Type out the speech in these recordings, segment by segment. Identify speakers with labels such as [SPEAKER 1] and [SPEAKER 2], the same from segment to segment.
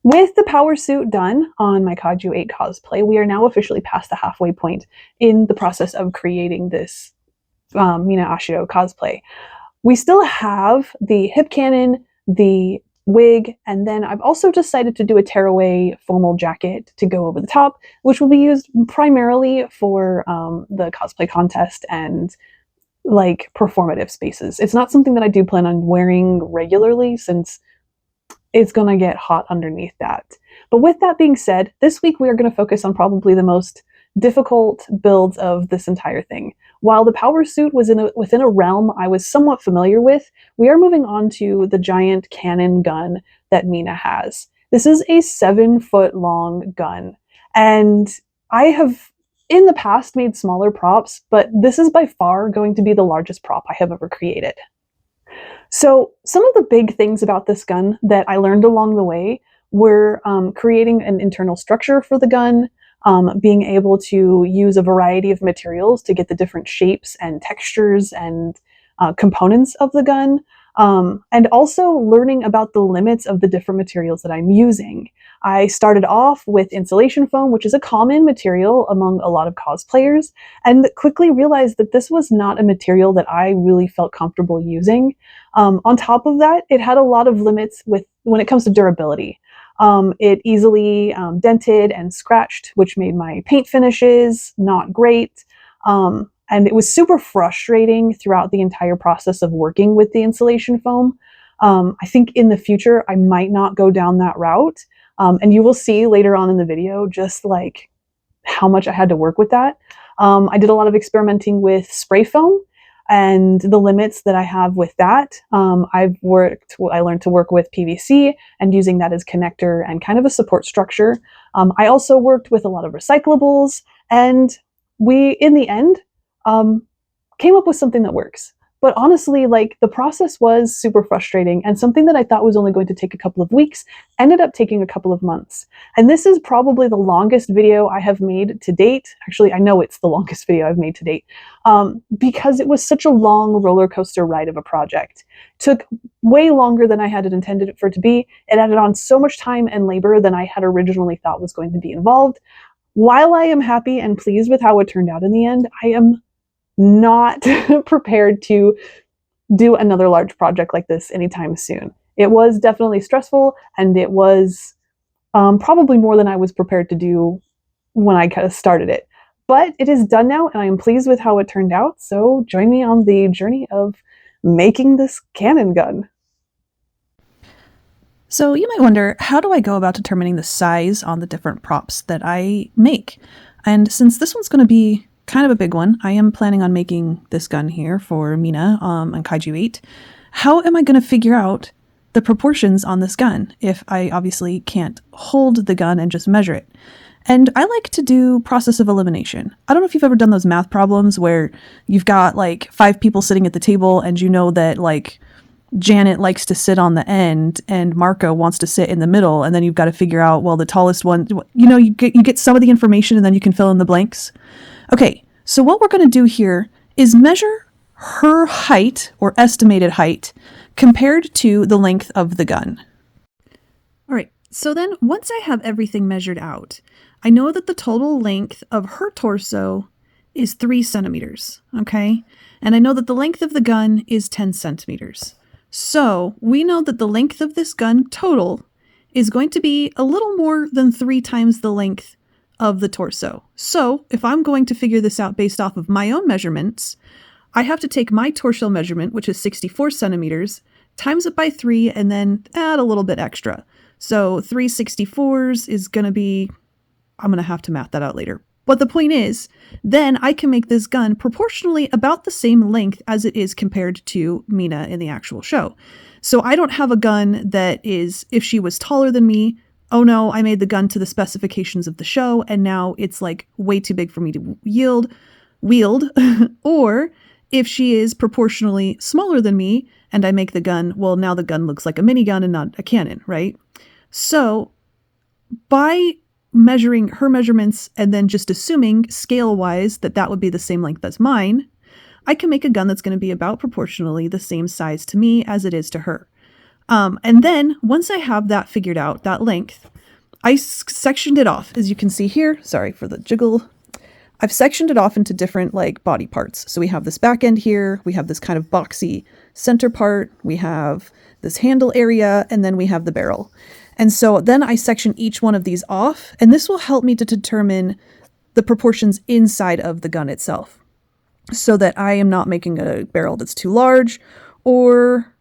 [SPEAKER 1] With the power suit done on my Kaiju 8 cosplay, we are now officially past the halfway point in the process of creating this Mina Ashido cosplay. We still have the hip cannon, the wig, and then I've also decided to do a tearaway formal jacket to go over the top, which will be used primarily for the cosplay contest and like performative spaces. It's not something that I do plan on wearing regularly since it's going to get hot underneath that. But with that being said, this week we are going to focus on probably the most difficult builds of this entire thing. While the power suit was within a realm I was somewhat familiar with, we are moving on to the giant cannon gun that Mina has. This is a 7-foot long gun, and I have in the past made smaller props, but this is by far going to be the largest prop I have ever created. So, some of the big things about this gun that I learned along the way were creating an internal structure for the gun, being able to use a variety of materials to get the different shapes and textures and components of the gun, and also learning about the limits of the different materials that I'm using. I started off with insulation foam, which is a common material among a lot of cosplayers, and quickly realized that this was not a material that I really felt comfortable using. On top of that, it had a lot of limits with when it comes to durability. It easily dented and scratched, which made my paint finishes not great. And it was super frustrating throughout the entire process of working with the insulation foam. I think in the future, I might not go down that route. And you will see later on in the video just like how much I had to work with that. I did a lot of experimenting with spray foam and the limits that I have with that. I learned to work with PVC and using that as connector and kind of a support structure. I also worked with a lot of recyclables, and we, in the end, um, came up with something that works. But honestly, like the process was super frustrating, and something that I thought was only going to take a couple of weeks ended up taking a couple of months. And this is probably the longest video I have made to date. Actually, I know it's the longest video I've made to date because it was such a long roller coaster ride of a project. It took way longer than I had intended it for it to be. It added on so much time and labor than I had originally thought was going to be involved. While I am happy and pleased with how it turned out in the end, I am not prepared to do another large project like this anytime soon. It was definitely stressful, and it was probably more than I was prepared to do when I kind of started it. But it is done now, and I am pleased with how it turned out. So join me on the journey of making this cannon gun.
[SPEAKER 2] So you might wonder, how do I go about determining the size on the different props that I make? And since this one's going to be kind of a big one, I am planning on making this gun here for Mina on Kaiju 8. How am I going to figure out the proportions on this gun if I obviously can't hold the gun and just measure it? And I like to do process of elimination. I don't know if you've ever done those math problems where you've got like 5 people sitting at the table and you know that like Janet likes to sit on the end and Marco wants to sit in the middle, and then you've got to figure out, well, the tallest one, you get some of the information and then you can fill in the blanks. Okay, so what we're going to do here is measure her height or estimated height compared to the length of the gun. All right, so then once I have everything measured out, I know that the total length of her torso is 3 centimeters, okay? And I know that the length of the gun is 10 centimeters. So we know that the length of this gun total is going to be a little more than 3 times the length of the torso. So if I'm going to figure this out based off of my own measurements, I have to take my torso measurement, which is 64 centimeters, times it by 3, and then add a little bit extra. So 3 64s is going to be, I'm going to have to math that out later. But the point is, then I can make this gun proportionally about the same length as it is compared to Mina in the actual show. So I don't have a gun that is, if she was taller than me, oh no, I made the gun to the specifications of the show and now it's like way too big for me to wield. Or if she is proportionally smaller than me and I make the gun, well, now the gun looks like a minigun and not a cannon, right? So by measuring her measurements and then just assuming scale-wise that would be the same length as mine, I can make a gun that's going to be about proportionally the same size to me as it is to her. And then once I have that figured out, that length, I sectioned it off, as you can see here. Sorry for the jiggle. I've sectioned it off into different like body parts. So we have this back end here, we have this kind of boxy center part, we have this handle area, and then we have the barrel. And so then I section each one of these off, and this will help me to determine the proportions inside of the gun itself, so that I am not making a barrel that's too large or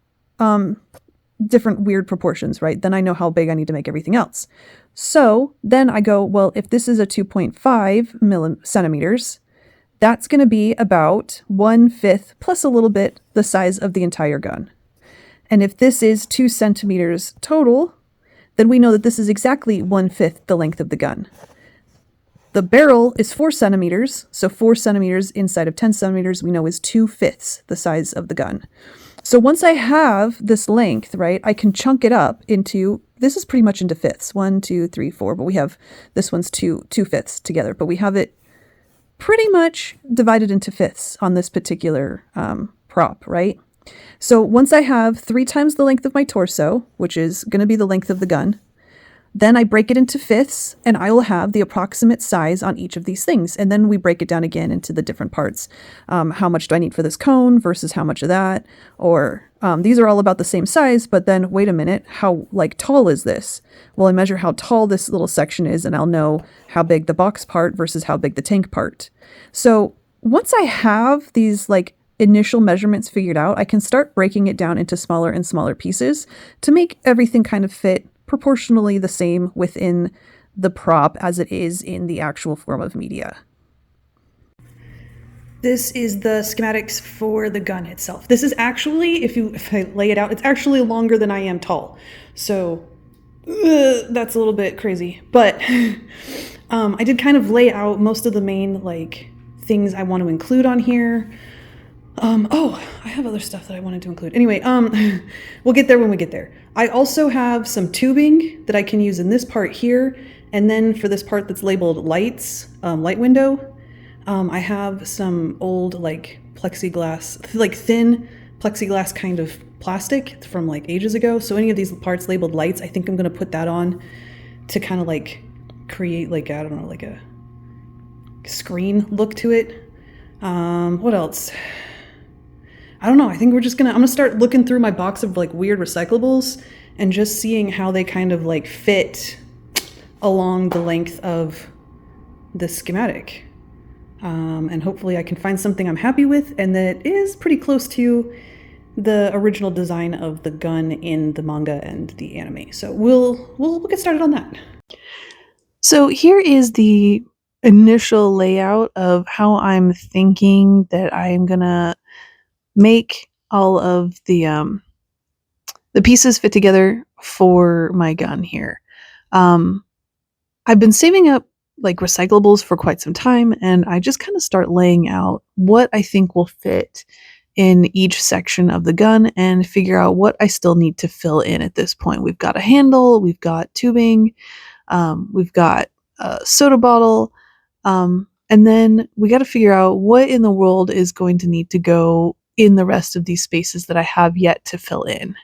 [SPEAKER 2] different weird proportions, right? Then I know how big I need to make everything else. So then I go, well, if this is a 2.5 centimeters, that's going to be about 1/5 plus a little bit the size of the entire gun. And if this is 2 centimeters total, then we know that this is exactly 1/5 the length of the gun. The barrel is 4 centimeters, so 4 centimeters inside of 10 centimeters we know is 2/5 the size of the gun. So once I have this length, right, I can chunk it up into, this is pretty much into fifths, 1, 2, 3, 4, but we have, this one's two fifths together, but we have it pretty much divided into fifths on this particular prop, right? So once I have 3 times the length of my torso, which is going to be the length of the gun, then I break it into fifths, and I will have the approximate size on each of these things. And then we break it down again into the different parts. How much do I need for this cone versus how much of that? Or these are all about the same size, but then wait a minute, how like tall is this? Well, I measure how tall this little section is, and I'll know how big the box part versus how big the tank part. So once I have these like initial measurements figured out, I can start breaking it down into smaller and smaller pieces to make everything kind of fit proportionally the same within the prop as it is in the actual form of media. This is the schematics for the gun itself. This is actually, if I lay it out, it's actually longer than I am tall. So that's a little bit crazy. But I did kind of lay out most of the main like things I want to include on here. Oh, I have other stuff that I wanted to include. Anyway, we'll get there when we get there. I also have some tubing that I can use in this part here. And then for this part that's labeled lights, light window, I have some old like plexiglass, like thin plexiglass kind of plastic from like ages ago. So any of these parts labeled lights, I think I'm going to put that on to kind of like create like, I don't know, like a screen look to it. What else? I don't know. I think I'm gonna start looking through my box of like weird recyclables and just seeing how they kind of like fit along the length of the schematic. And hopefully I can find something I'm happy with and that is pretty close to the original design of the gun in the manga and the anime. So we'll get started on that.
[SPEAKER 1] So here is the initial layout of how I'm thinking that I'm gonna make all of the pieces fit together for my gun here. I've been saving up like recyclables for quite some time, and I just kind of start laying out what I think will fit in each section of the gun and figure out what I still need to fill in at this point. We've got a handle, we've got tubing, we've got a soda bottle, and then we got to figure out what in the world is going to need to go in the rest of these spaces that I have yet to fill in.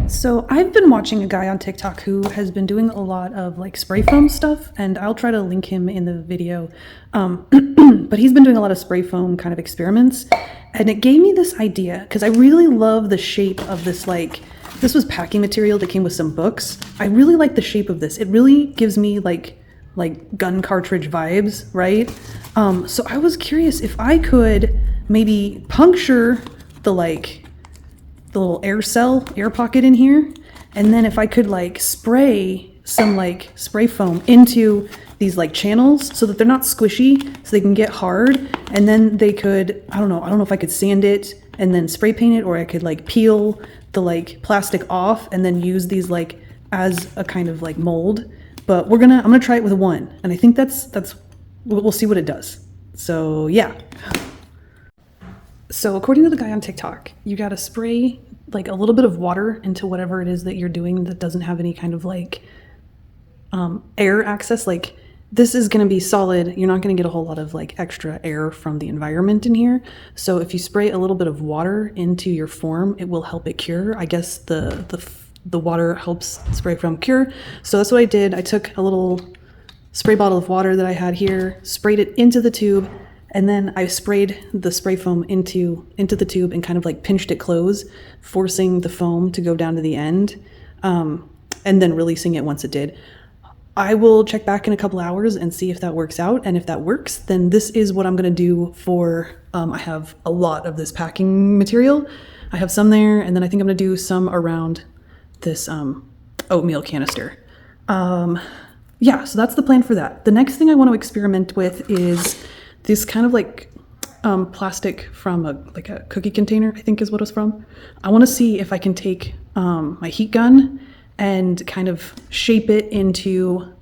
[SPEAKER 2] So I've been watching a guy on TikTok who has been doing a lot of like spray foam stuff, and I'll try to link him in the video. But he's been doing a lot of spray foam kind of experiments, and it gave me this idea because I really love the shape of this. Like, this was packing material that came with some books. I really like the shape of this. It really gives me like gun cartridge vibes, right? So I was curious if I could maybe puncture the little air pocket in here, and then if I could like spray some like spray foam into these like channels so that they're not squishy, so they can get hard, and then they could, I don't know if I could sand it and then spray paint it, or I could like peel the like plastic off and then use these like as a kind of like mold. But I'm gonna try it with one, and I think that's we'll see what it does. So yeah. So according to the guy on TikTok, you gotta spray like a little bit of water into whatever it is that you're doing that doesn't have any kind of like air access. Like this is going to be solid. You're not going to get a whole lot of like extra air from the environment in here. So if you spray a little bit of water into your form, it will help it cure. I guess the water helps spray foam cure. So that's what I did. I took a little spray bottle of water that I had here, sprayed it into the tube, and then I sprayed the spray foam into the tube and kind of like pinched it close, forcing the foam to go down to the end, and then releasing it once it did. I will check back in a couple hours and see if that works out. And if that works, then this is what I'm going to do for, I have a lot of this packing material. I have some there, and then I think I'm going to do some around this oatmeal canister. Yeah, so that's the plan for that. The next thing I want to experiment with is this kind of like plastic from a cookie container, I think is what it's from. I want to see if I can take my heat gun and kind of shape it into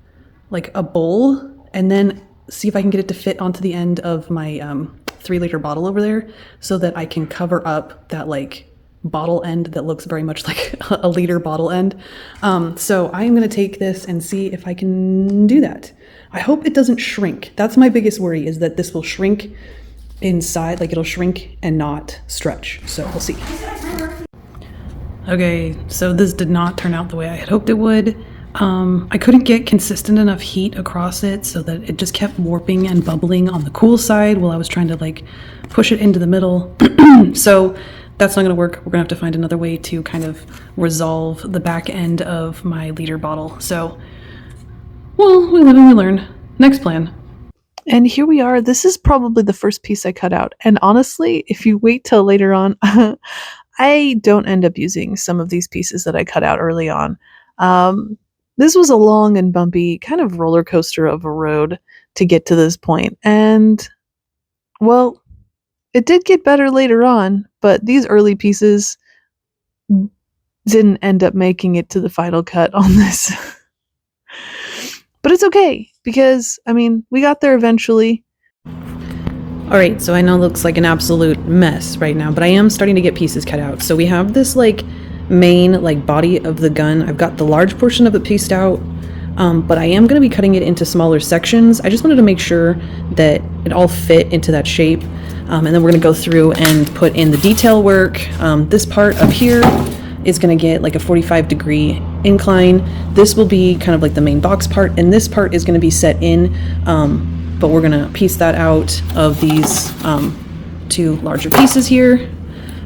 [SPEAKER 2] like a bowl, and then see if I can get it to fit onto the end of my 3-liter bottle over there, so that I can cover up that like bottle end that looks very much like a liter bottle end. So I'm going to take this and see if I can do that. I hope it doesn't shrink. That's my biggest worry, is that this will shrink inside, like it'll shrink and not stretch. So we'll see. Okay, so this did not turn out the way I had hoped it would. I couldn't get consistent enough heat across it, so that it just kept warping and bubbling on the cool side while I was trying to like push it into the middle. So that's not going to work. We're going to have to find another way to kind of resolve the back end of my liter bottle. So, well, we live and we learn. Next plan.
[SPEAKER 1] And here we are. This is probably the first piece I cut out. And honestly, if you wait till later on, I don't end up using some of these pieces that I cut out early on. This was a long and bumpy kind of roller coaster of a road to get to this point. And, well, it did get better later on, but these early pieces didn't end up making it to the final cut on this. But it's okay, because, I mean, we got there eventually.
[SPEAKER 2] All right, so I know it looks like an absolute mess right now, but I am starting to get pieces cut out. So we have this like main like body of the gun. I've got the large portion of it pieced out, but I am going to be cutting it into smaller sections. I just wanted to make sure that it all fit into that shape. And then we're going to go through and put in the detail work. This part up here is going to get like a 45-degree incline. This will be kind of like the main box part, and this part is going to be set in, but we're going to piece that out of these 2 larger pieces here.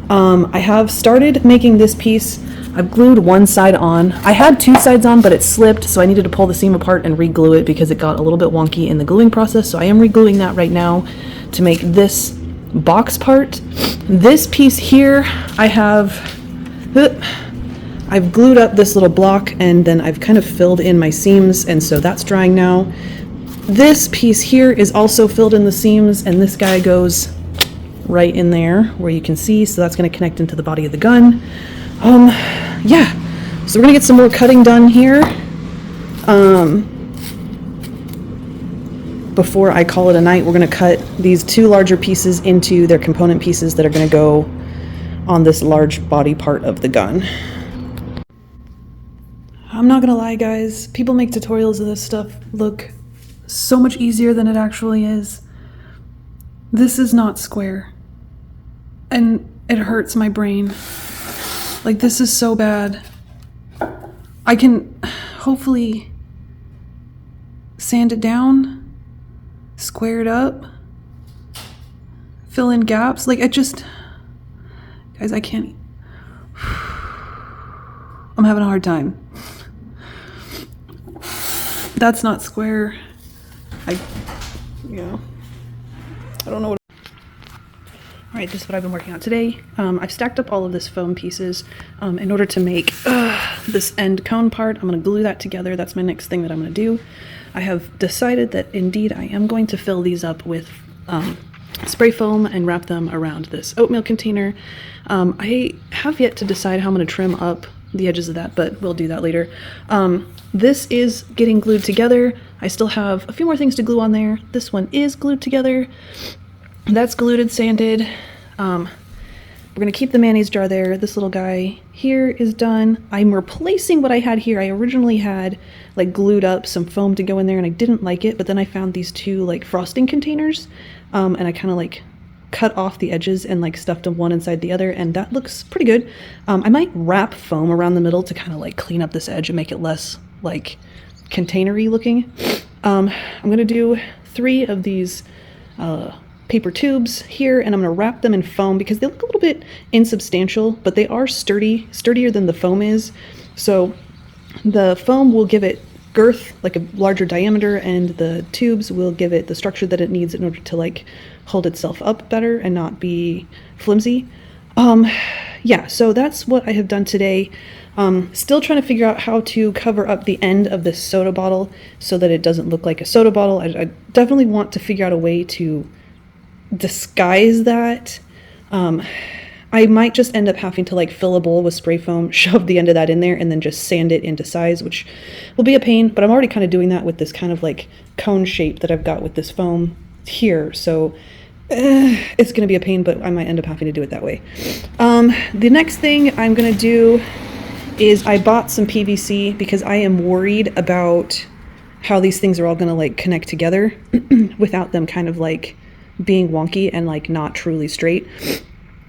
[SPEAKER 2] I have started making this piece. I've glued one side on. I had 2 sides on, but it slipped, so I needed to pull the seam apart and re-glue it because it got a little bit wonky in the gluing process. So I am re-gluing that right now to make this box part. This piece here, I've glued up this little block, and then I've kind of filled in my seams, and so that's drying now. This piece here is also filled in the seams, and this guy goes right in there where you can see, so that's going to connect into the body of the gun. Yeah, so we're going to get some more cutting done here before I call it a night. We're going to cut these 2 larger pieces into their component pieces that are going to go on this large body part of the gun. I'm not going to lie, guys, people make tutorials of this stuff look so much easier than it actually is. This is not square, and it hurts my brain. Like, this is so bad. I can hopefully sand it down, square it up, fill in gaps. Like, guys, I can't. I'm having a hard time. That's not square. I don't know what. All right, this is what I've been working on today. I've stacked up all of this foam pieces in order to make this end cone part. I'm going to glue that together. That's my next thing that I'm going to do. I have decided that indeed I am going to fill these up with spray foam and wrap them around this oatmeal container. I have yet to decide how I'm going to trim up the edges of that, but we'll do that later. This is getting glued together. I still have a few more things to glue on there. This one is glued together. That's glued and sanded. We're going to keep the mayonnaise jar there. This little guy here is done. I'm replacing what I had here. I originally had like glued up some foam to go in there and I didn't like it, but then I found these two like frosting containers and I kind of like cut off the edges and like stuffed them one inside the other, and that looks pretty good. I might wrap foam around the middle to kind of like clean up this edge and make it less like containery looking. I'm going to do 3 of these paper tubes here, and I'm going to wrap them in foam because they look a little bit insubstantial, but they are sturdier than the foam is. So the foam will give it girth, like a larger diameter, and the tubes will give it the structure that it needs in order to like hold itself up better and not be flimsy. Yeah, so that's what I have done today. Still trying to figure out how to cover up the end of this soda bottle so that it doesn't look like a soda bottle. I definitely want to figure out a way to disguise that. I might just end up having to like fill a bowl with spray foam, shove the end of that in there, and then just sand it into size, which will be a pain, but I'm already kind of doing that with this kind of like cone shape that I've got with this foam here. So it's going to be a pain, but I might end up having to do it that way. The next thing I'm going to do is I bought some PVC because I am worried about how these things are all going to like connect together without them kind of like being wonky and like not truly straight.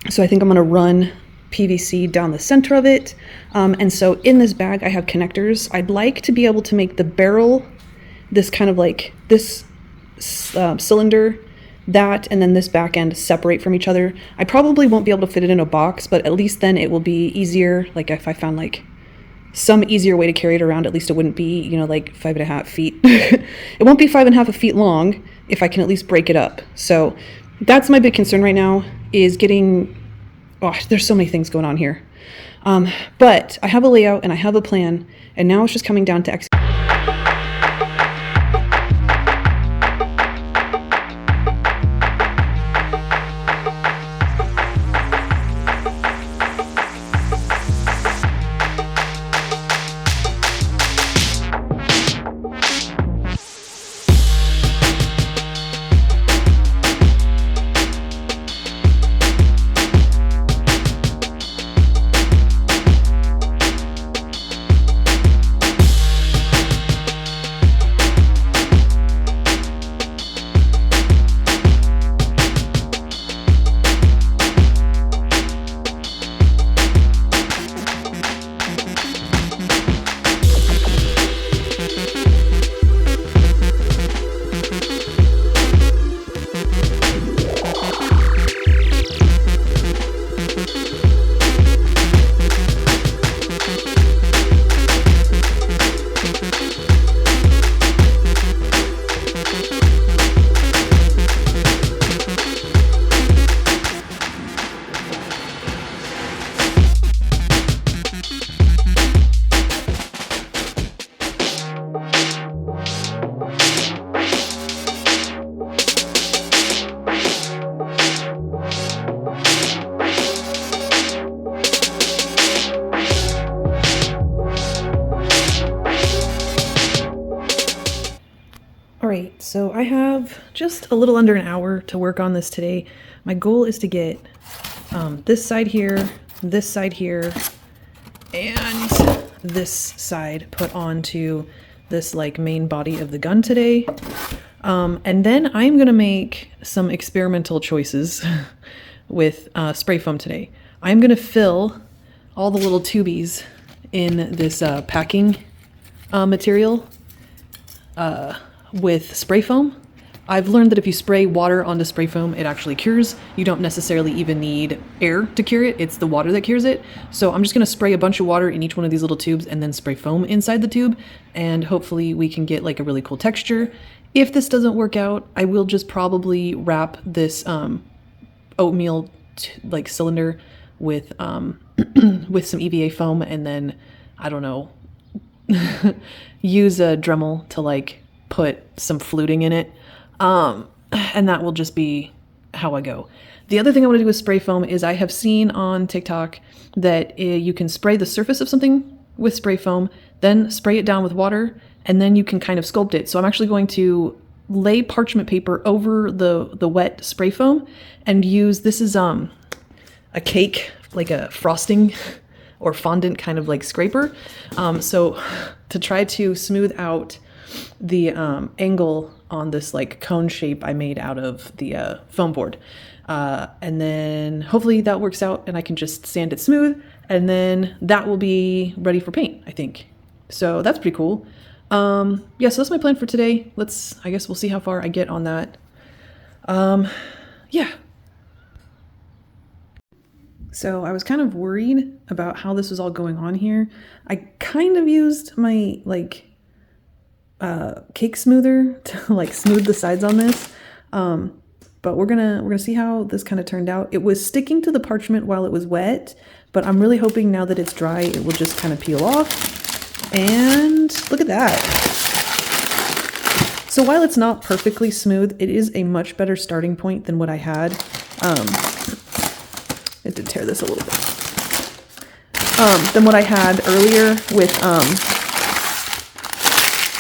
[SPEAKER 2] So I think I'm going to run PVC down the center of it. And so in this bag, I have connectors. I'd like to be able to make the barrel, this kind of like this cylinder, that, and then this back end separate from each other. I probably won't be able to fit it in a box, but at least then it will be easier. Like if I found like some easier way to carry it around, at least it wouldn't be, you know, like 5.5 feet. It won't be 5.5 feet long if I can at least break it up. So that's my big concern right now, is getting, oh, there's so many things going on here. But I have a layout and I have a plan, and now it's just coming down to execution. Alright, so I have just a little under an hour to work on this today. My goal is to get this side here, and this side put onto this like main body of the gun today. And then I'm gonna make some experimental choices with spray foam today. I'm gonna fill all the little tubies in this packing material with spray foam. I've learned that if you spray water onto spray foam, it actually cures. You don't necessarily even need air to cure it. It's the water that cures it. So I'm just going to spray a bunch of water in each one of these little tubes and then spray foam inside the tube. And hopefully we can get like a really cool texture. If this doesn't work out, I will just probably wrap this oatmeal like cylinder with with some EVA foam, and then, I don't know, use a Dremel to like put some fluting in it. And that will just be how I go. The other thing I want to do with spray foam is I have seen on TikTok that you can spray the surface of something with spray foam, then spray it down with water, and then you can kind of sculpt it. So I'm actually going to lay parchment paper over the wet spray foam and use, this is a cake, like a frosting or fondant kind of like scraper. So to try to smooth out the angle on this like cone shape I made out of the foam board. And then hopefully that works out and I can just sand it smooth, and then that will be ready for paint, I think. So that's pretty cool. Yeah, so that's my plan for today. I guess we'll see how far I get on that. Yeah. So I was kind of worried about how this was all going on here. I kind of used my like cake smoother to like smooth the sides on this. But we're gonna see how this kind of turned out. It was sticking to the parchment while it was wet, but I'm really hoping now that it's dry, it will just kind of peel off. And look at that. So while it's not perfectly smooth, it is a much better starting point than what I had. It did tear this a little bit. Than what I had earlier with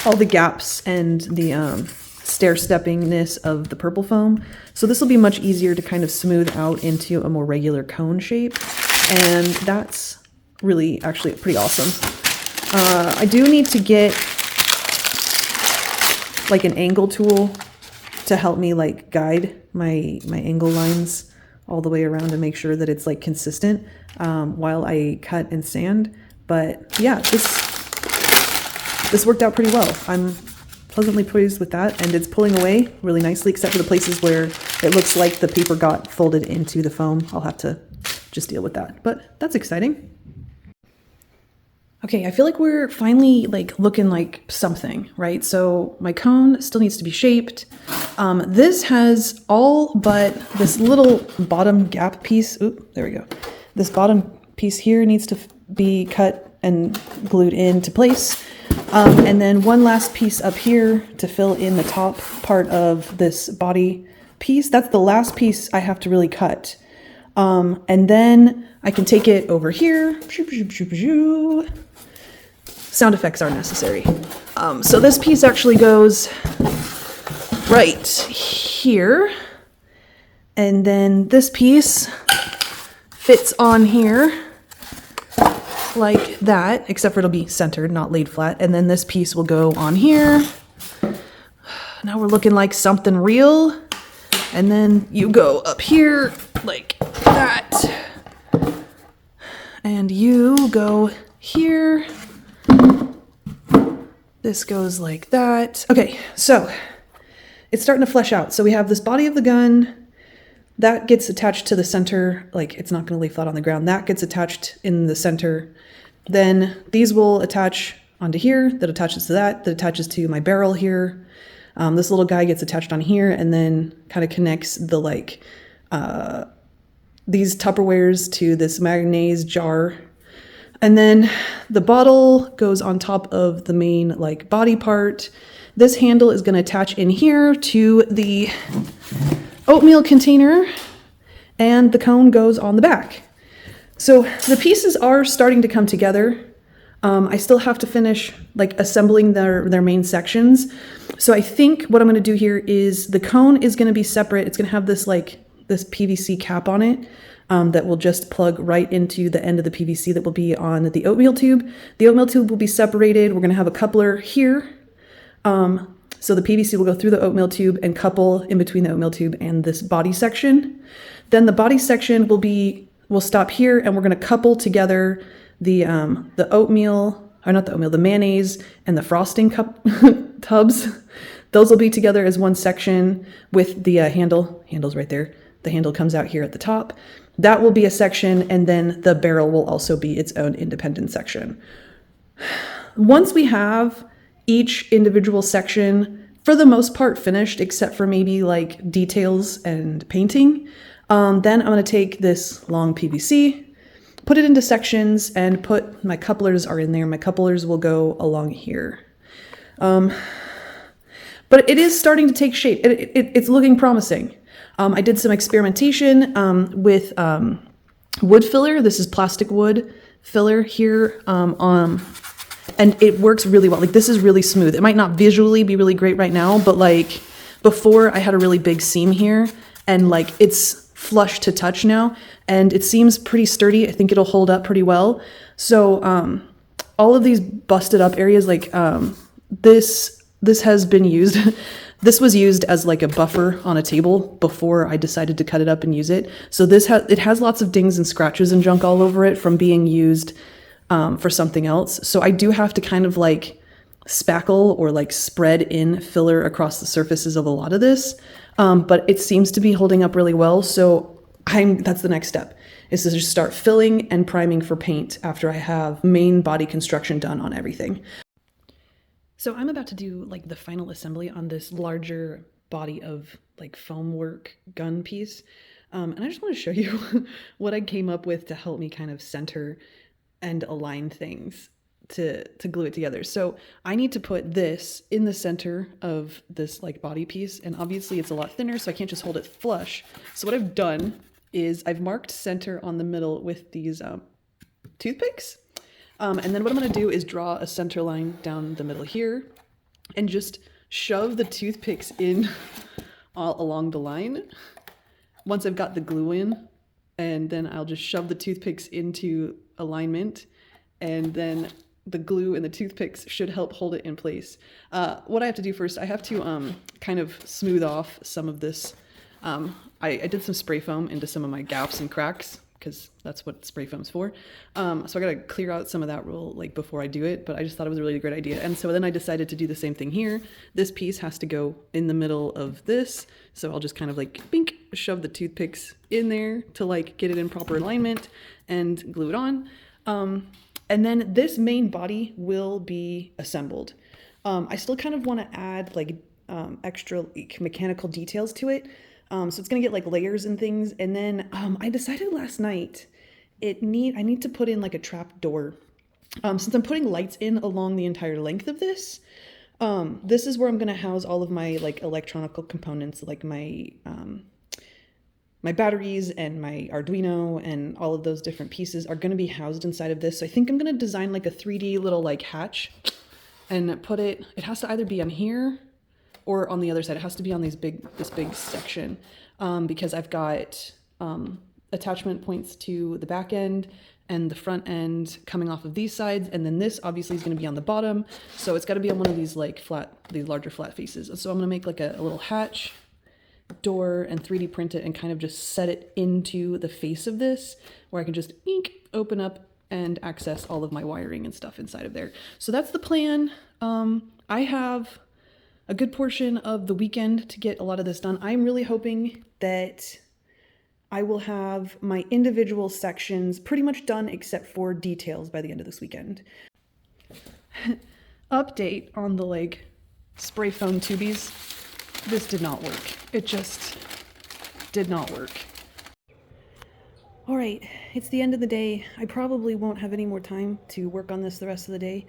[SPEAKER 2] all the gaps and the stair-steppingness of the purple foam. So this will be much easier to kind of smooth out into a more regular cone shape. And that's really actually pretty awesome. I do need to get like an angle tool to help me like guide my angle lines all the way around and make sure that it's like consistent while I cut and sand. But yeah, this worked out pretty well. I'm pleasantly pleased with that, and it's pulling away really nicely, except for the places where it looks like the paper got folded into the foam. I'll have to just deal with that, but that's exciting. Okay, I feel like we're finally like looking like something, right? So my cone still needs to be shaped. This has all but this little bottom gap piece. Oop, there we go. This bottom piece here needs to be cut and glued into place. And then one last piece up here to fill in the top part of this body piece. That's the last piece I have to really cut. And then I can take it over here. Sound effects are necessary. So this piece actually goes right here. And then this piece fits on here like that, except for it'll be centered, not laid flat. And then this piece will go on here. Now we're looking like something real. And then you go up here like that. And you go here. This goes like that. Okay, so it's starting to flesh out. So we have this body of the gun. That gets attached to the center, like it's not going to lay flat on the ground. That gets attached in the center. Then these will attach onto here, that attaches to that attaches to my barrel here. This little guy gets attached on here and then kind of connects the like these Tupperwares to this mayonnaise jar. And then the bottle goes on top of the main like body part. This handle is going to attach in here to the oatmeal container, and the cone goes on the back. So the pieces are starting to come together. I still have to finish like assembling their main sections. So I think what I'm going to do here is the cone is going to be separate. It's going to have this like this PVC cap on it that will just plug right into the end of the PVC that will be on the oatmeal tube. The oatmeal tube will be separated. We're going to have a coupler here. So the PVC will go through the oatmeal tube and couple in between the oatmeal tube and this body section. Then the body section will stop here, and we're going to couple together the oatmeal, or not the oatmeal, the mayonnaise and the frosting tubs. Those will be together as one section with the handle's right there. The handle comes out here at the top. That will be a section, and then the barrel will also be its own independent section. Once we have each individual section, for the most part, finished, except for maybe like details and painting, then I'm going to take this long PVC, put it into sections, and put my couplers are in there. My couplers will go along here. But it is starting to take shape. It's looking promising. I did some experimentation with wood filler. This is plastic wood filler here and it works really well. Like this is really smooth. It might not visually be really great right now, but like before I had a really big seam here, and like it's flush to touch now, and it seems pretty sturdy. I think it'll hold up pretty well. So all of these busted up areas, like this has been used. This was used as like a buffer on a table before I decided to cut it up and use it. So it has lots of dings and scratches and junk all over it from being used for something else. So I do have to kind of like spackle or like spread in filler across the surfaces of a lot of this. But it seems to be holding up really well. So that's the next step, is to just start filling and priming for paint after I have main body construction done on everything. So I'm about to do like the final assembly on this larger body of like foam work gun piece. And I just want to show you what I came up with to help me kind of center and align things to glue it together. So I need to put this in the center of this like body piece, and obviously it's a lot thinner, so I can't just hold it flush. So what I've done is I've marked center on the middle with these toothpicks. And then what I'm going to do is draw a center line down the middle here and just shove the toothpicks in all along the line once I've got the glue in. And then I'll just shove the toothpicks into alignment, and then the glue and the toothpicks should help hold it in place. What I have to do first, I have to kind of smooth off some of this. I did some spray foam into some of my gaps and cracks, because that's what spray foam's for. So I gotta clear out some of that like before I do it, but I just thought it was a really great idea. And so then I decided to do the same thing here. This piece has to go in the middle of this. So I'll just kind of like bink, shove the toothpicks in there to like get it in proper alignment and glue it on. And then this main body will be assembled. I still kind of wanna add like extra mechanical details to it. So it's gonna get like layers and things. And then I decided last night I need to put in like a trap door. Since I'm putting lights in along the entire length of this, this is where I'm gonna house all of my like electronical components, like my batteries and my Arduino and all of those different pieces are gonna be housed inside of this. So I think I'm gonna design like a 3D little like hatch and put it has to either be on here or on the other side. It has to be on this big section, because I've got attachment points to the back end and the front end coming off of these sides, and then this obviously is going to be on the bottom, so it's got to be on one of these like these larger flat faces. So I'm going to make like a little hatch door and 3D print it and kind of just set it into the face of this, where I can just open up and access all of my wiring and stuff inside of there. So that's the plan. I have a good portion of the weekend to get a lot of this done. I'm really hoping that I will have my individual sections pretty much done except for details by the end of this weekend. Update on the like spray foam tubies. This did not work. It just did not work. All right, it's the end of the day. I probably won't have any more time to work on this the rest of the day.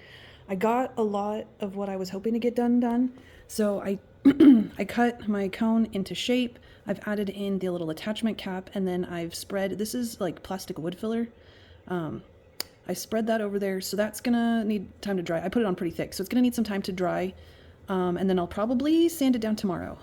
[SPEAKER 2] I got a lot of what I was hoping to get done. So I I cut my cone into shape. I've added in the little attachment cap, and then I've spread, this is like plastic wood filler. I spread that over there, so that's gonna need time to dry. I put it on pretty thick, so it's gonna need some time to dry. And then I'll probably sand it down tomorrow.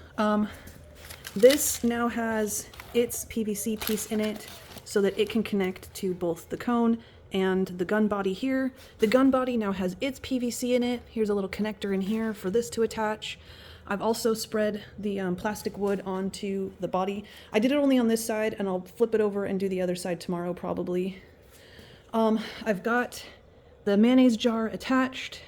[SPEAKER 2] This now has its PVC piece in it so that it can connect to both the cone and the gun body here. The gun body now has its PVC in it. Here's a little connector in here for this to attach. I've also spread the plastic wood onto the body. I did it only on this side, and I'll flip it over and do the other side tomorrow probably. I've got the mayonnaise jar attached,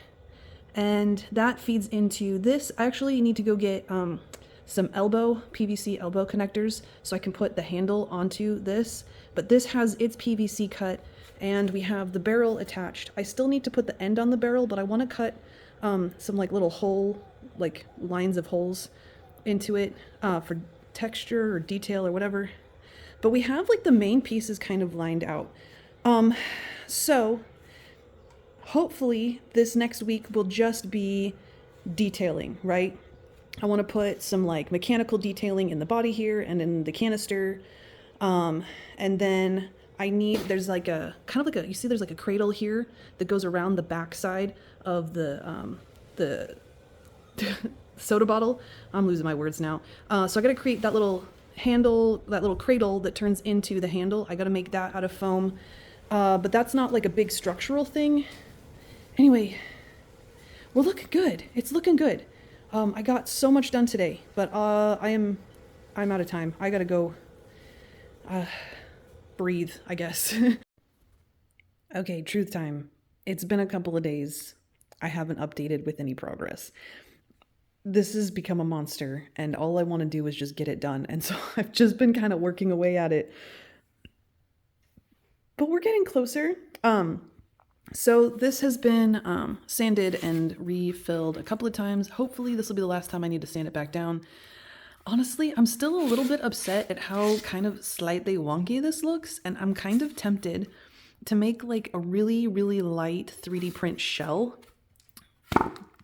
[SPEAKER 2] and that feeds into this. I actually need to go get some PVC elbow connectors so I can put the handle onto this, but this has its PVC cut, and we have the barrel attached. I still need to put the end on the barrel, but I want to cut some like little hole, like lines of holes into it for texture or detail or whatever. But we have like the main pieces kind of lined out. So hopefully this next week will just be detailing, right? I want to put some like mechanical detailing in the body here and in the canister. And then there's like a kind of like you see there's like a cradle here that goes around the back side of the soda bottle. I'm losing my words now. So I got to create that little handle, that little cradle that turns into the handle. I gotta make that out of foam. But that's not like a big structural thing. Anyway, we're looking good. It's looking good. I got so much done today, but I'm out of time. I gotta go breathe, I guess. Okay, truth time. It's been a couple of days. I haven't updated with any progress. This has become a monster, and all I want to do is just get it done. And so I've just been kind of working away at it. But we're getting closer. So this has been sanded and refilled a couple of times. Hopefully this will be the last time I need to sand it back down. Honestly, I'm still a little bit upset at how kind of slightly wonky this looks, and I'm kind of tempted to make like a really, really light 3D print shell,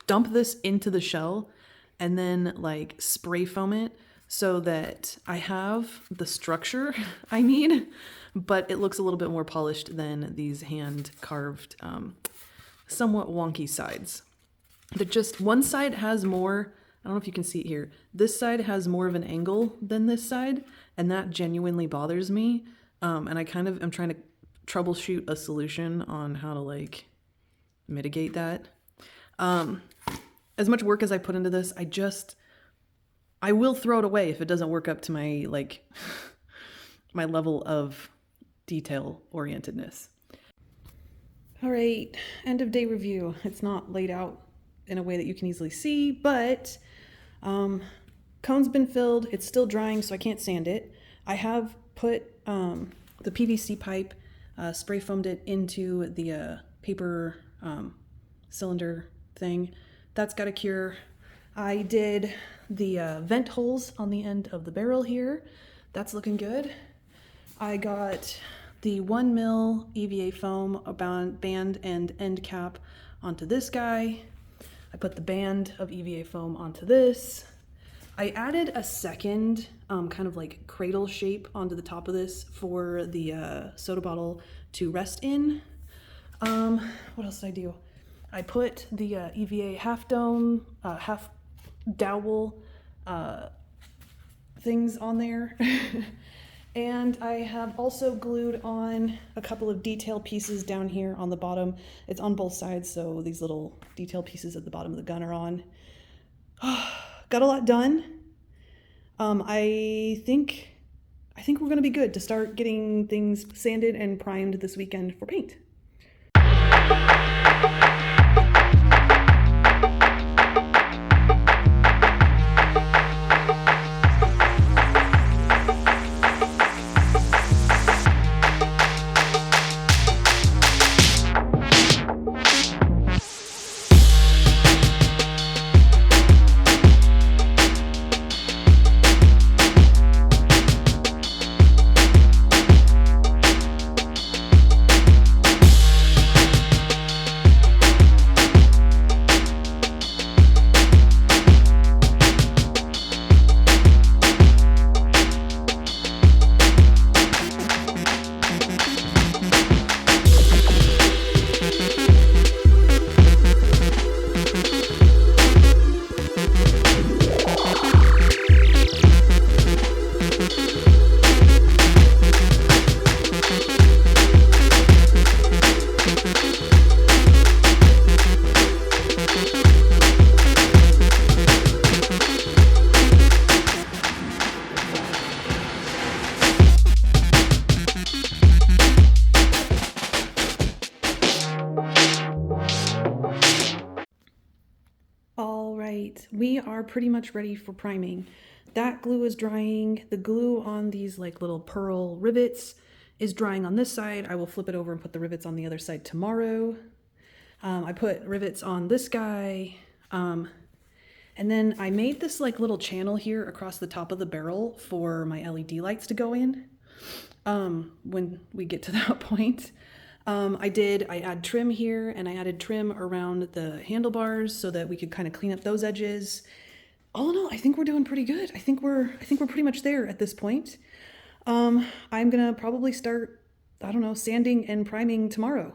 [SPEAKER 2] dump this into the shell, and then like spray foam it so that I have the structure I need, but it looks a little bit more polished than these hand carved, somewhat wonky sides. That just one side has more, I don't know if you can see it here, this side has more of an angle than this side, and that genuinely bothers me. And I kind of am trying to troubleshoot a solution on how to like mitigate that. As much work as I put into this, I will throw it away if it doesn't work up to my like my level of detail orientedness. All right, end of day review. It's not laid out in a way that you can easily see, but cone's been filled. It's still drying, so I can't sand it. I have put the PVC pipe, spray foamed it into the paper cylinder thing. That's got a cure. I did the vent holes on the end of the barrel here. That's looking good. I got the 1 mil EVA foam band and end cap onto this guy. I put the band of EVA foam onto this. I added a second kind of like cradle shape onto the top of this for the soda bottle to rest in. What else did I do? I put the EVA half dome, half dowel things on there. And I have also glued on a couple of detail pieces down here on the bottom. It's on both sides, so these little detail pieces at the bottom of the gun are on. Got a lot done. I think we're gonna be good to start getting things sanded and primed this weekend for paint. We are pretty much ready for priming. That glue is drying. The glue on these like little pearl rivets is drying on this side. I will flip it over and put the rivets on the other side tomorrow. I put rivets on this guy. And then I made this like little channel here across the top of the barrel for my LED lights to go in when we get to that point. I add trim here, and I added trim around the handlebars so that we could kind of clean up those edges. All in all, I think we're doing pretty good. I think we're pretty much there at this point. I'm gonna probably start, I don't know, sanding and priming tomorrow.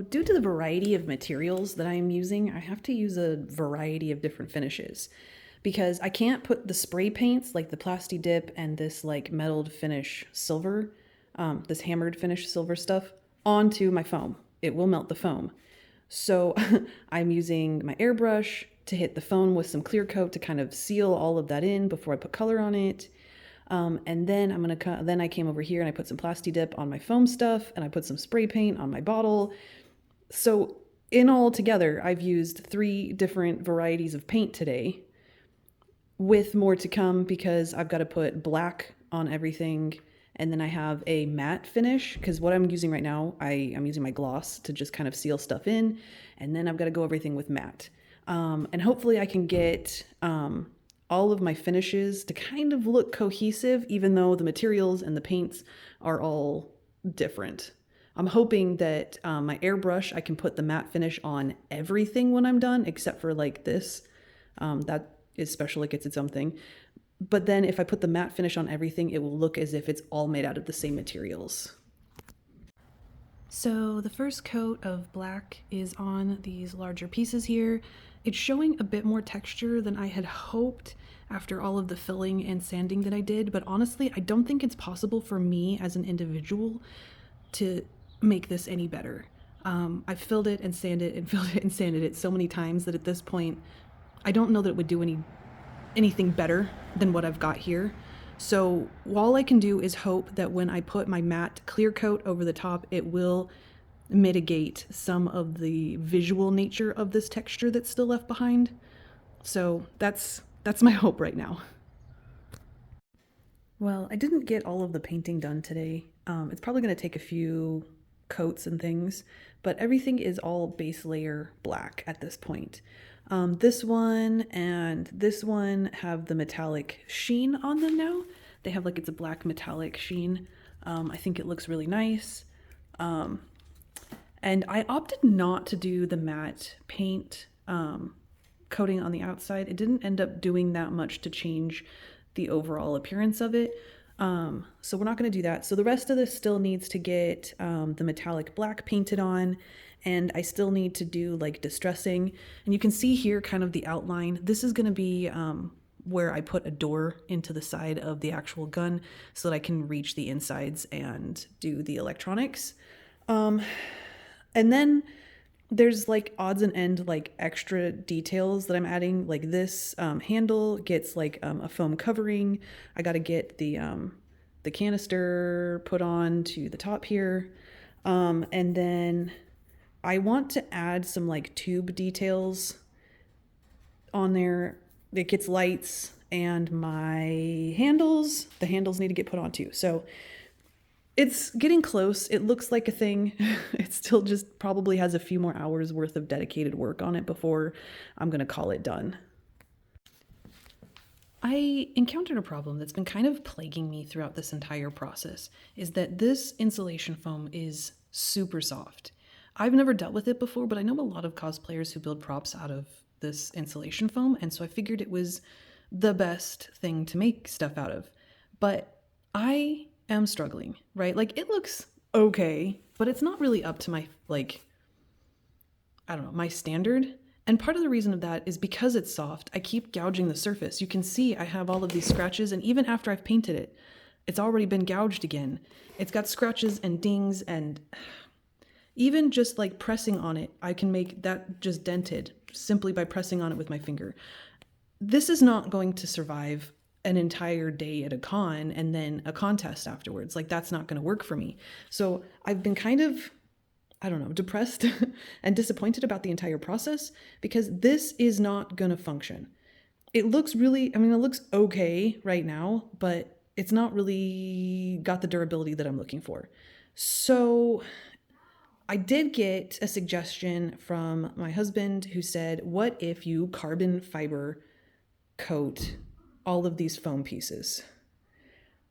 [SPEAKER 2] due to the variety of materials that I'm using, I have to use a variety of different finishes because I can't put the spray paints like the Plasti Dip and this like metalled finish silver, this hammered finish silver stuff onto my foam. It will melt the foam. So I'm using my airbrush to hit the foam with some clear coat to kind of seal all of that in before I put color on it. And then then I came over here and I put some Plasti Dip on my foam stuff and I put some spray paint on my bottle. So in all together, I've used 3 different varieties of paint today, with more to come because I've got to put black on everything. And then I have a matte finish because what I'm using right now, I'm using my gloss to just kind of seal stuff in. And then I've got to go everything with matte. And hopefully I can get all of my finishes to kind of look cohesive, even though the materials and the paints are all different. I'm hoping that my airbrush, I can put the matte finish on everything when I'm done, except for like this. That is special, it gets its own thing. But then if I put the matte finish on everything, it will look as if it's all made out of the same materials. So the first coat of black is on these larger pieces here. It's showing a bit more texture than I had hoped after all of the filling and sanding that I did, but honestly, I don't think it's possible for me as an individual to make this any better. I've filled it and sanded it and filled it and sanded it so many times that at this point, I don't know that it would do anything better than what I've got here. So all I can do is hope that when I put my matte clear coat over the top, it will mitigate some of the visual nature of this texture that's still left behind. So that's my hope right now. Well, I didn't get all of the painting done today. It's probably going to take a few coats and things, but everything is all base layer black at this point. This one and this one have the metallic sheen on them now. They have like, it's a black metallic sheen. I think it looks really nice. And I opted not to do the matte paint coating on the outside. It didn't end up doing that much to change the overall appearance of it. So we're not going to do that. So the rest of this still needs to get the metallic black painted on, and I still need to do like distressing. And you can see here kind of the outline. This is going to be where I put a door into the side of the actual gun so that I can reach the insides and do the electronics. And then there's like odds and end like extra details that I'm adding. Like this handle gets like a foam covering. I got to get the canister put on to the top here. And then I want to add some like tube details on there. It gets lights, and my handles, the handles need to get put on too. So it's getting close. It looks like a thing. It still just probably has a few more hours worth of dedicated work on it before I'm going to call it done. I encountered a problem that's been kind of plaguing me throughout this entire process, is that this insulation foam is super soft. I've never dealt with it before, but I know a lot of cosplayers who build props out of this insulation foam, and so I figured it was the best thing to make stuff out of. But I am struggling, right? Like, it looks okay, but it's not really up to my, like, I don't know, my standard. And part of the reason of that is because it's soft, I keep gouging the surface. You can see I have all of these scratches, and even after I've painted it, it's already been gouged again. It's got scratches and dings, and even just like pressing on it, I can make that just dented simply by pressing on it with my finger. This is not going to survive an entire day at a con and then a contest afterwards. Like, that's not going to work for me. So I've been kind of, I don't know, depressed and disappointed about the entire process because this is not going to function. It looks really, I mean, it looks okay right now, but it's not really got the durability that I'm looking for. So I did get a suggestion from my husband who said, what if you carbon fiber coat all of these foam pieces?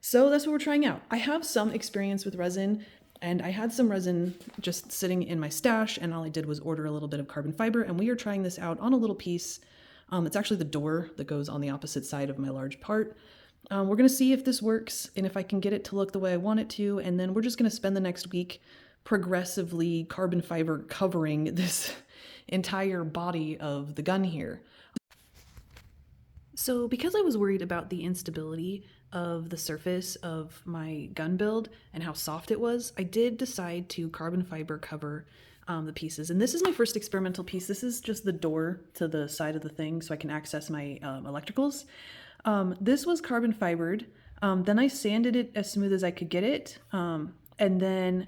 [SPEAKER 2] So that's what we're trying out. I have some experience with resin, and I had some resin just sitting in my stash, and all I did was order a little bit of carbon fiber, and we are trying this out on a little piece. It's actually the door that goes on the opposite side of my large part. We're going to see if this works and if I can get it to look the way I want it to, and then we're just going to spend the next week progressively carbon fiber covering this entire body of the gun here. So because I was worried about the instability of the surface of my gun build and how soft it was, I did decide to carbon fiber cover the pieces. And this is my first experimental piece. This is just the door to the side of the thing so I can access my electricals. This was carbon fibered. Then I sanded it as smooth as I could get it. And then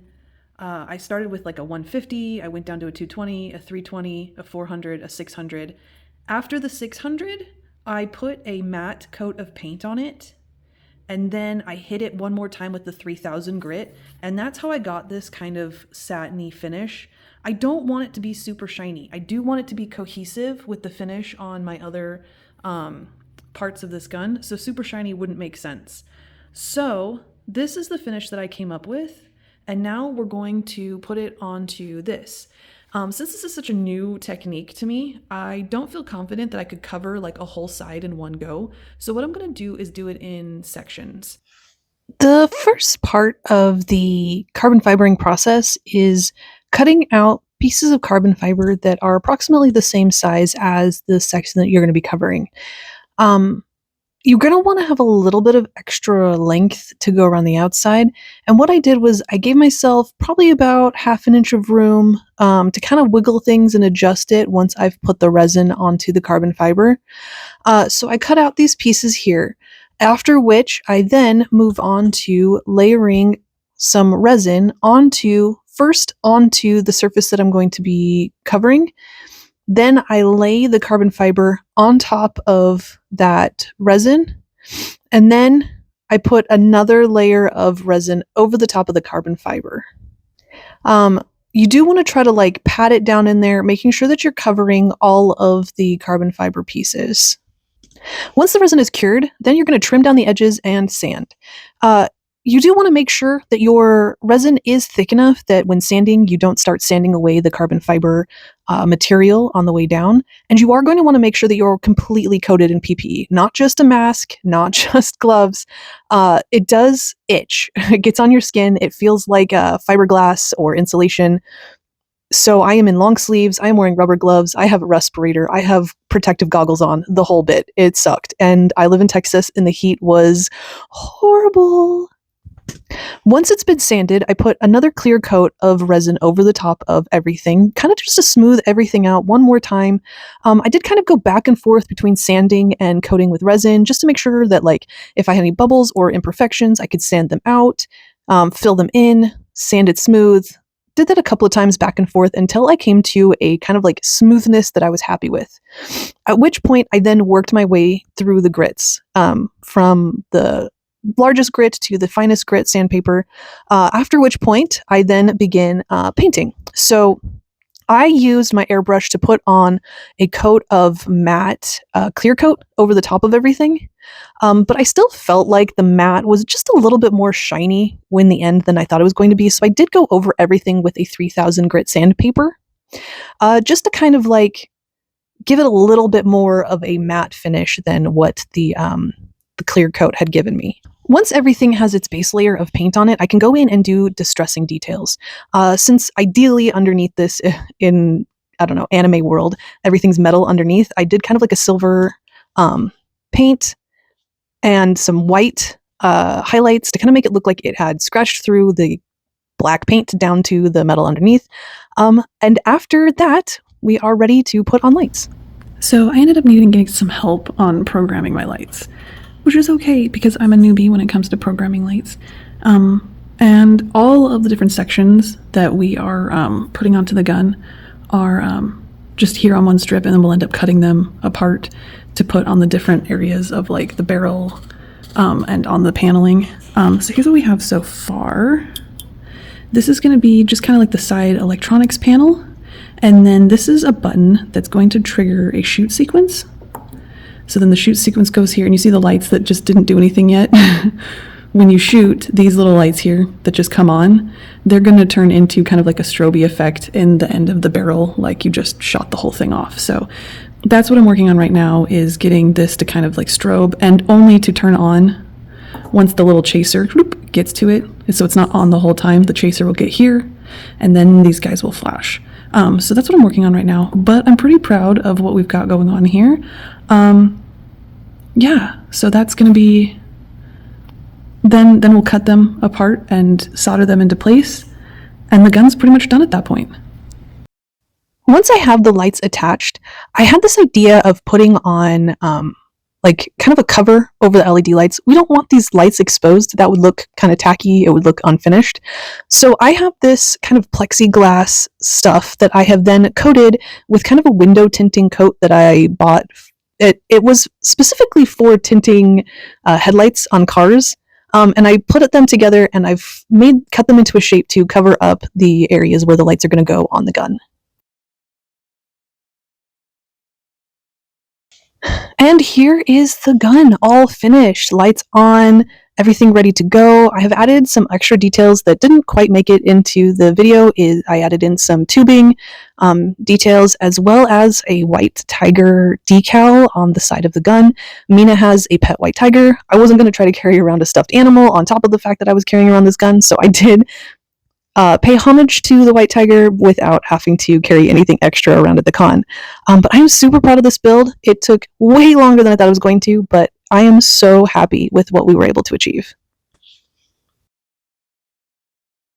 [SPEAKER 2] I started with like a 150. I went down to a 220, a 320, a 400, a 600. After the 600, I put a matte coat of paint on it, and then I hit it one more time with the 3000 grit, and that's how I got this kind of satiny finish. I don't want it to be super shiny. I do want it to be cohesive with the finish on my other parts of this gun, so super shiny wouldn't make sense. So this is the finish that I came up with, and now we're going to put it onto this. Since this is such a new technique to me, I don't feel confident that I could cover like a whole side in one go. So what I'm going to do is do it in sections.
[SPEAKER 1] The first part of the carbon fibering process is cutting out pieces of carbon fiber that are approximately the same size as the section that you're going to be covering. You're going to want to have a little bit of extra length to go around the outside. And what I did was I gave myself probably about half an inch of room to kind of wiggle things and adjust it once I've put the resin onto the carbon fiber. So I cut out these pieces here, after which I then move on to layering some resin first onto the surface that I'm going to be covering. Then I lay the carbon fiber on top of that resin, and then I put another layer of resin over the top of the carbon fiber. You do want to try to like pat it down in there, making sure that you're covering all of the carbon fiber pieces. Once the resin is cured, then you're going to trim down the edges and sand. You do want to make sure that your resin is thick enough that when sanding, you don't start sanding away the carbon fiber material on the way down. And you are going to want to make sure that you're completely coated in PPE, not just a mask, not just gloves. It does itch. It gets on your skin. It feels like fiberglass or insulation. So I am in long sleeves. I am wearing rubber gloves. I have a respirator. I have protective goggles on, the whole bit. It sucked. And I live in Texas and the heat was horrible. Once it's been sanded, I put another clear coat of resin over the top of everything, kind of just to smooth everything out one more time. I did kind of go back and forth between sanding and coating with resin, just to make sure that like if I had any bubbles or imperfections, I could sand them out, fill them in, sand it smooth. Did that a couple of times back and forth until I came to a kind of like smoothness that I was happy with. At which point I then worked my way through the grits, from the largest grit to the finest grit sandpaper, after which point I then begin painting. So I used my airbrush to put on a coat of matte clear coat over the top of everything, but I still felt like the matte was just a little bit more shiny in the end than I thought it was going to be, so I did go over everything with a 3000 grit sandpaper, just to kind of like give it a little bit more of a matte finish than what the clear coat had given me. Once everything has its base layer of paint on it, I can go in and do distressing details. Since ideally underneath this, in, I don't know, anime world, everything's metal underneath, I did kind of like a silver paint and some white highlights to kind of make it look like it had scratched through the black paint down to the metal underneath. And after that, we are ready to put on lights.
[SPEAKER 2] So I ended up needing to get some help on programming my lights, which is okay because I'm a newbie when it comes to programming lights. And all of the different sections that we are putting onto the gun are just here on one strip, and then we'll end up cutting them apart to put on the different areas of like the barrel and on the paneling. So here's what we have so far. This is going to be just kind of like the side electronics panel. And then this is a button that's going to trigger a shoot sequence. So then the shoot sequence goes here, and you see the lights that just didn't do anything yet. When you shoot, these little lights here that just come on, they're going to turn into kind of like a strobe effect in the end of the barrel, like you just shot the whole thing off. So that's what I'm working on right now, is getting this to kind of like strobe, and only to turn on once the little chaser gets to it. So it's not on the whole time. The chaser will get here, and then these guys will flash. So that's what I'm working on right now, but I'm pretty proud of what we've got going on here. Yeah, so that's going to be, then we'll cut them apart and solder them into place, and the gun's pretty much done at that point. Once I have the lights attached, I had this idea of putting on like kind of a cover over the LED lights. We don't want these lights exposed. That would look kind of tacky. It would look unfinished. So I have this kind of plexiglass stuff that I have then coated with kind of a window tinting coat that I bought. It was specifically for tinting headlights on cars. And I put them together, and I've cut them into a shape to cover up the areas where the lights are going to go on the gun. And here is the gun, all finished, lights on, everything ready to go. I have added some extra details that didn't quite make it into the video. I added in some tubing details, as well as a white tiger decal on the side of the gun. Mina has a pet white tiger. I wasn't going to try to carry around a stuffed animal on top of the fact that I was carrying around this gun, so I did pay homage to the white tiger without having to carry anything extra around at the con. But I'm super proud of this build. It took way longer than I thought it was going to, but I am so happy with what we were able to achieve.